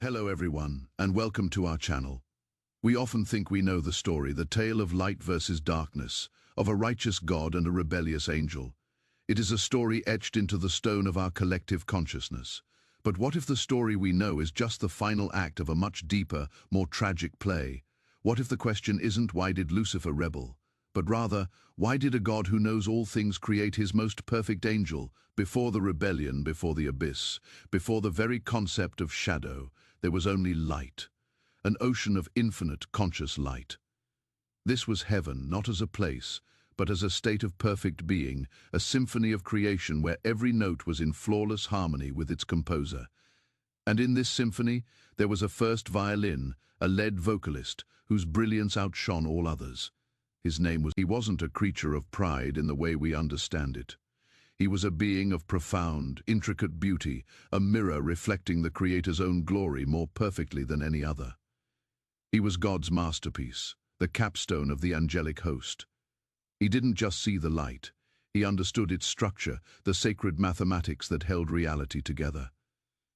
Hello everyone, and welcome to our channel. We often think we know the story, the tale of light versus darkness, of a righteous God and a rebellious angel. It is a story etched into the stone of our collective consciousness. But what if the story we know is just the final act of a much deeper, more tragic play? What if the question isn't why did Lucifer rebel, but rather, why did a God who knows all things create his most perfect angel, before the rebellion, before the abyss, before the very concept of shadow? There was only light, an ocean of infinite conscious light. This was heaven, not as a place, but as a state of perfect being, a symphony of creation where every note was in flawless harmony with its composer. And in this symphony, there was a first violin, a lead vocalist, whose brilliance outshone all others. He wasn't a creature of pride in the way we understand it. He was a being of profound, intricate beauty, a mirror reflecting the Creator's own glory more perfectly than any other. He was God's masterpiece, the capstone of the angelic host. He didn't just see the light, he understood its structure, the sacred mathematics that held reality together.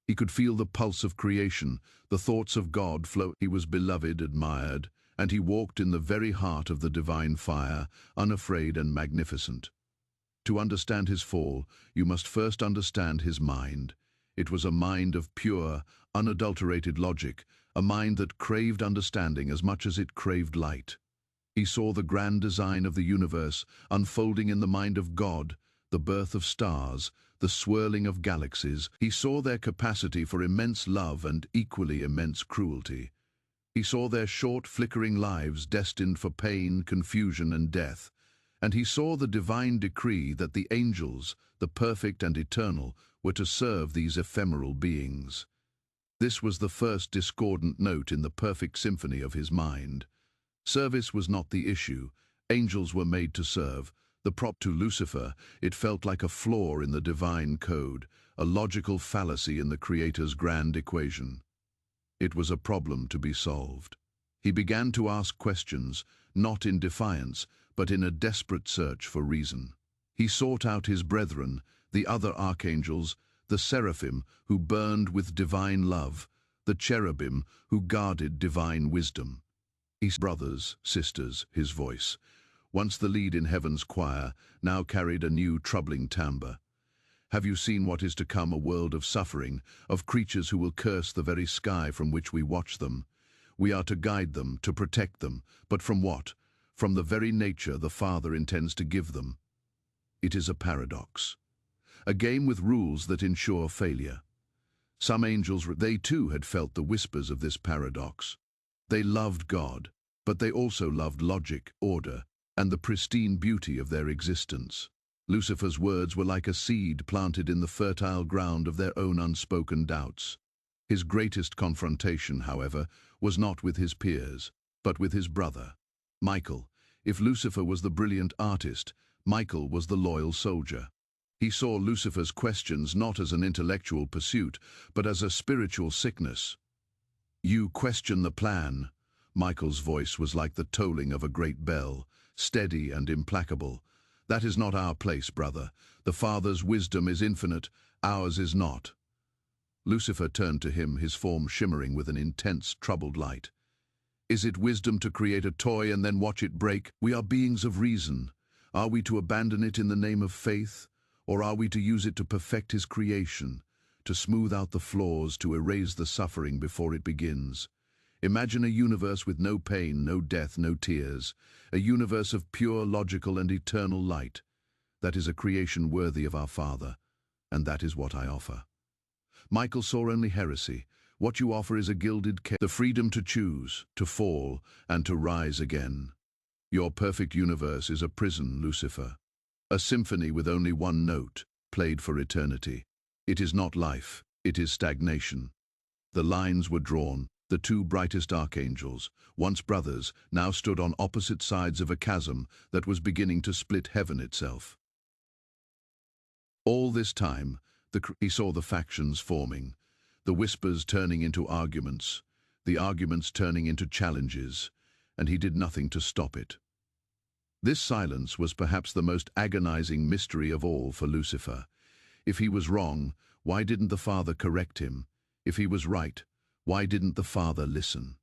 He could feel the pulse of creation, the thoughts of God flow. He was beloved, admired, and he walked in the very heart of the divine fire, unafraid and magnificent. To understand his fall, you must first understand his mind. It was a mind of pure, unadulterated logic, a mind that craved understanding as much as it craved light. He saw the grand design of the universe unfolding in the mind of God, the birth of stars, the swirling of galaxies. He saw their capacity for immense love and equally immense cruelty. He saw their short, flickering lives destined for pain, confusion, and death. And he saw the divine decree that the angels, the perfect and eternal, were to serve these ephemeral beings. This was the first discordant note in the perfect symphony of his mind. Service was not the issue. Angels were made to serve. The prop to Lucifer, it felt like a flaw in the divine code, a logical fallacy in the Creator's grand equation. It was a problem to be solved. He began to ask questions, not in defiance, but in a desperate search for reason. He sought out his brethren, the other archangels, the seraphim who burned with divine love, the cherubim who guarded divine wisdom. His brothers, sisters, his voice, once the lead in heaven's choir, now carried a new troubling timbre. Have you seen what is to come, a world of suffering, of creatures who will curse the very sky from which we watch them? We are to guide them, to protect them, but from what? From the very nature the Father intends to give them. It is a paradox, a game with rules that ensure failure. Some angels, they too had felt the whispers of this paradox. They loved God, but they also loved logic, order, and the pristine beauty of their existence. Lucifer's words were like a seed planted in the fertile ground of their own unspoken doubts. His greatest confrontation, however, was not with his peers, but with his brother, Michael. If Lucifer was the brilliant artist, Michael was the loyal soldier. He saw Lucifer's questions not as an intellectual pursuit, but as a spiritual sickness. "You question the plan." Michael's voice was like the tolling of a great bell, steady and implacable. "That is not our place, brother. The Father's wisdom is infinite, ours is not." Lucifer turned to him, his form shimmering with an intense, troubled light. "Is it wisdom to create a toy and then watch it break? We are beings of reason. Are we to abandon it in the name of faith? Or are we to use it to perfect his creation, to smooth out the flaws, to erase the suffering before it begins? Imagine a universe with no pain, no death, no tears, a universe of pure, logical, and eternal light. That is a creation worthy of our Father, and that is what I offer." Michael saw only heresy. "What you offer is a gilded cage, the freedom to choose, to fall, and to rise again. Your perfect universe is a prison, Lucifer, a symphony with only one note, played for eternity. It is not life, it is stagnation." The lines were drawn. The two brightest archangels, once brothers, now stood on opposite sides of a chasm that was beginning to split heaven itself. All this time, he saw the factions forming, the whispers turning into arguments, the arguments turning into challenges, and he did nothing to stop it. This silence was perhaps the most agonizing mystery of all for Lucifer. If he was wrong, why didn't the Father correct him? If he was right, Why didn't the Father listen?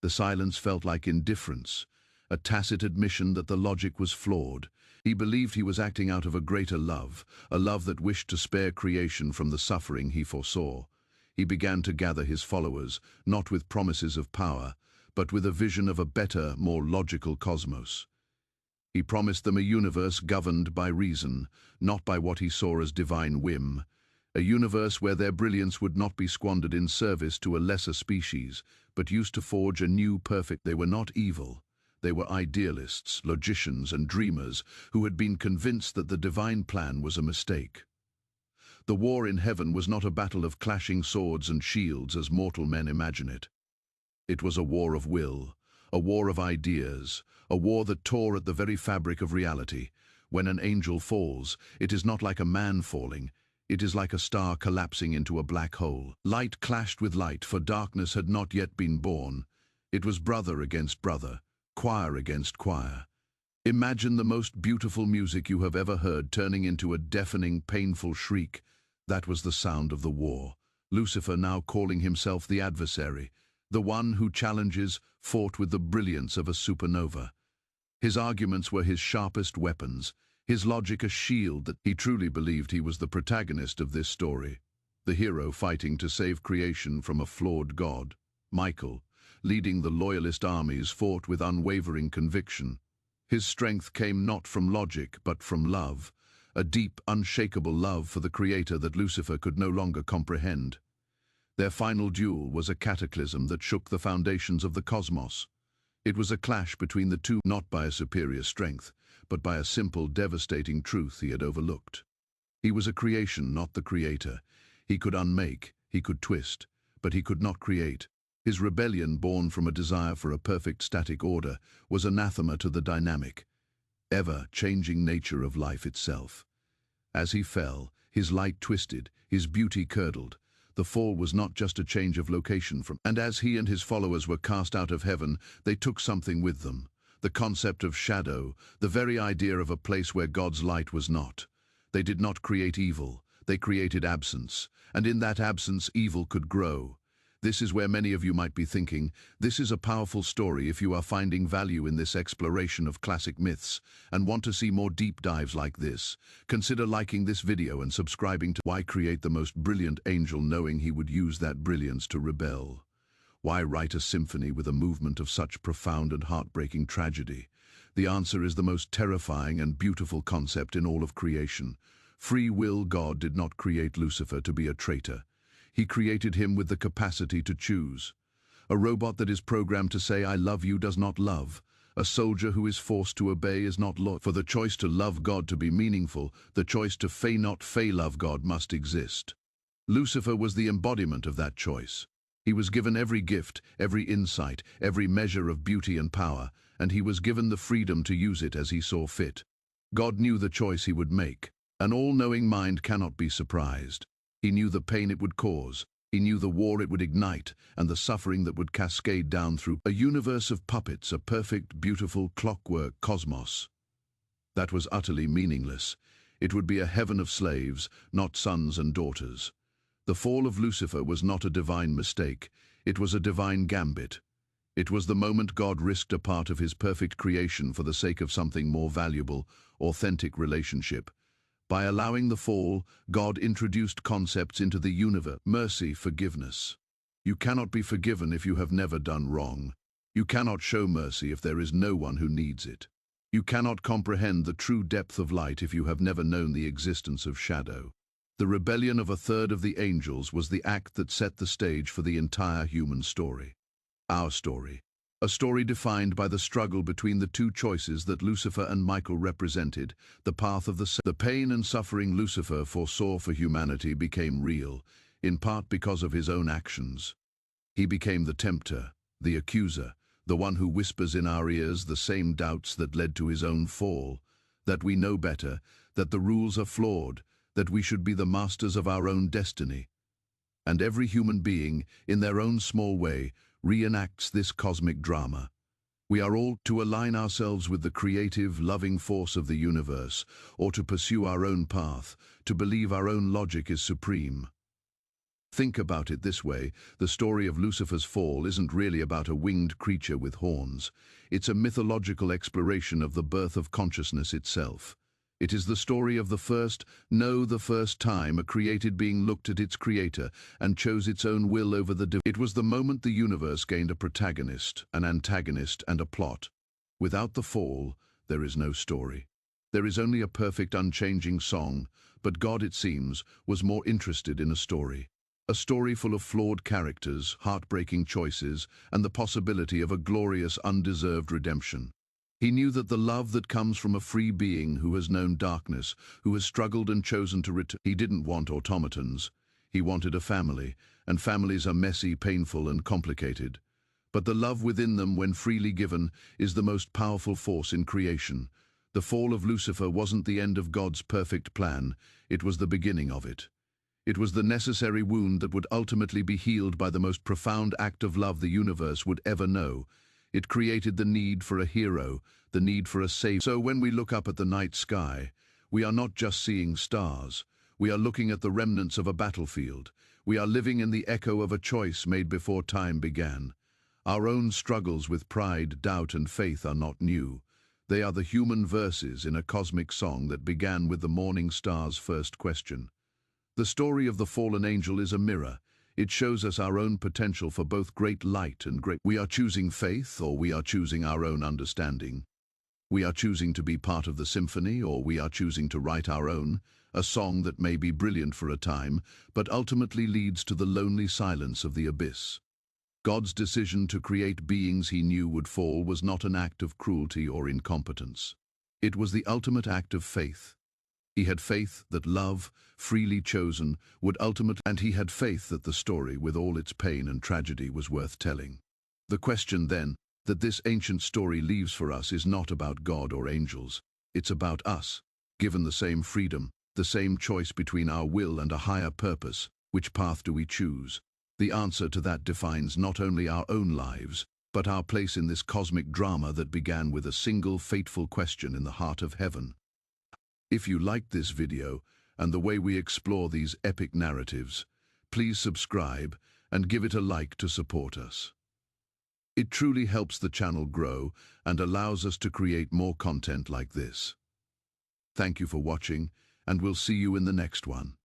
The silence felt like indifference, a tacit admission that the logic was flawed. He believed he was acting out of a greater love, a love that wished to spare creation from the suffering he foresaw. He began to gather his followers, not with promises of power, but with a vision of a better, more logical cosmos. He promised them a universe governed by reason, not by what he saw as divine whim, a universe where their brilliance would not be squandered in service to a lesser species, but used to forge a new perfect. They were not evil. They were idealists, logicians, and dreamers who had been convinced that the divine plan was a mistake. The war in heaven was not a battle of clashing swords and shields as mortal men imagine it. It was a war of will, a war of ideas, a war that tore at the very fabric of reality. When an angel falls, it is not like a man falling, it is like a star collapsing into a black hole. Light clashed with light, for darkness had not yet been born. It was brother against brother, choir against choir. Imagine the most beautiful music you have ever heard turning into a deafening, painful shriek. That was the sound of the war. Lucifer, now calling himself the adversary, the one who challenges, fought with the brilliance of a supernova. His arguments were his sharpest weapons, his logic a shield that he truly believed he was the protagonist of this story, the hero fighting to save creation from a flawed God. Michael, leading the loyalist armies, fought with unwavering conviction. His strength came not from logic but from love, a deep, unshakable love for the Creator that Lucifer could no longer comprehend. Their final duel was a cataclysm that shook the foundations of the cosmos. It was a clash between the two, not by a superior strength, but by a simple, devastating truth he had overlooked. He was a creation, not the Creator. He could unmake, he could twist, but he could not create. His rebellion, born from a desire for a perfect static order, was anathema to the dynamic, ever-changing nature of life itself. As he fell, his light twisted, his beauty curdled. The fall was not just a change of location and as he and his followers were cast out of heaven, they took something with them. The concept of shadow, the very idea of a place where God's light was not. They did not create evil, they created absence, and in that absence evil could grow. This is where many of you might be thinking, this is a powerful story. If you are finding value in this exploration of classic myths and want to see more deep dives like this, consider liking this video and subscribing to Why create the most brilliant angel knowing he would use that brilliance to rebel? Why write a symphony with a movement of such profound and heartbreaking tragedy? The answer is the most terrifying and beautiful concept in all of creation. Free will. God did not create Lucifer to be a traitor. He created him with the capacity to choose. A robot that is programmed to say, "I love you," does not love. A soldier who is forced to obey is not loyal. For the choice to love God to be meaningful, the choice to not love God must exist. Lucifer was the embodiment of that choice. He was given every gift, every insight, every measure of beauty and power, and he was given the freedom to use it as he saw fit. God knew the choice he would make. An all-knowing mind cannot be surprised. He knew the pain it would cause. He knew the war it would ignite and the suffering that would cascade down through a universe of puppets, a perfect, beautiful clockwork cosmos. That was utterly meaningless. It would be a heaven of slaves, not sons and daughters. The fall of Lucifer was not a divine mistake. It was a divine gambit. It was the moment God risked a part of his perfect creation for the sake of something more valuable, authentic relationship. By allowing the fall, God introduced concepts into the universe. Mercy, forgiveness. You cannot be forgiven if you have never done wrong. You cannot show mercy if there is no one who needs it. You cannot comprehend the true depth of light if you have never known the existence of shadow. The rebellion of a third of the angels was the act that set the stage for the entire human story. Our story. A story defined by the struggle between the two choices that Lucifer and Michael represented, the path of the pain and suffering Lucifer foresaw for humanity became real, in part because of his own actions. He became the tempter, the accuser, the one who whispers in our ears the same doubts that led to his own fall, that we know better, that the rules are flawed, that we should be the masters of our own destiny. And every human being, in their own small way, reenacts this cosmic drama. We are all to align ourselves with the creative, loving force of the universe, or to pursue our own path, to believe our own logic is supreme. Think about it this way: the story of Lucifer's fall isn't really about a winged creature with horns. It's a mythological exploration of the birth of consciousness itself. It is the story of the first time a created being looked at its creator and chose its own will over the It was the moment the universe gained a protagonist, an antagonist, and a plot. Without the fall, there is no story. There is only a perfect, unchanging song, but God, it seems, was more interested in a story. A story full of flawed characters, heartbreaking choices, and the possibility of a glorious, undeserved redemption. He knew that the love that comes from a free being who has known darkness, who has struggled and chosen to return. He didn't want automatons. He wanted a family, and families are messy, painful, and complicated. But the love within them, when freely given, is the most powerful force in creation. The fall of Lucifer wasn't the end of God's perfect plan, it was the beginning of it. It was the necessary wound that would ultimately be healed by the most profound act of love the universe would ever know. It created the need for a hero, the need for a savior. So when we look up at the night sky, we are not just seeing stars. We are looking at the remnants of a battlefield. We are living in the echo of a choice made before time began. Our own struggles with pride, doubt, and faith are not new. They are the human verses in a cosmic song that began with the morning star's first question. The story of the fallen angel is a mirror. It shows us our own potential for both great light and great. We are choosing faith, or we are choosing our own understanding. We are choosing to be part of the symphony, or we are choosing to write our own, a song that may be brilliant for a time, but ultimately leads to the lonely silence of the abyss. God's decision to create beings he knew would fall was not an act of cruelty or incompetence. It was the ultimate act of faith. He had faith that love, freely chosen, would ultimately, and he had faith that the story, with all its pain and tragedy, was worth telling. The question, then, that this ancient story leaves for us is not about God or angels. It's about us. Given the same freedom, the same choice between our will and a higher purpose, which path do we choose? The answer to that defines not only our own lives, but our place in this cosmic drama that began with a single fateful question in the heart of heaven. If you liked this video and the way we explore these epic narratives, please subscribe and give it a like to support us. It truly helps the channel grow and allows us to create more content like this. Thank you for watching, and we'll see you in the next one.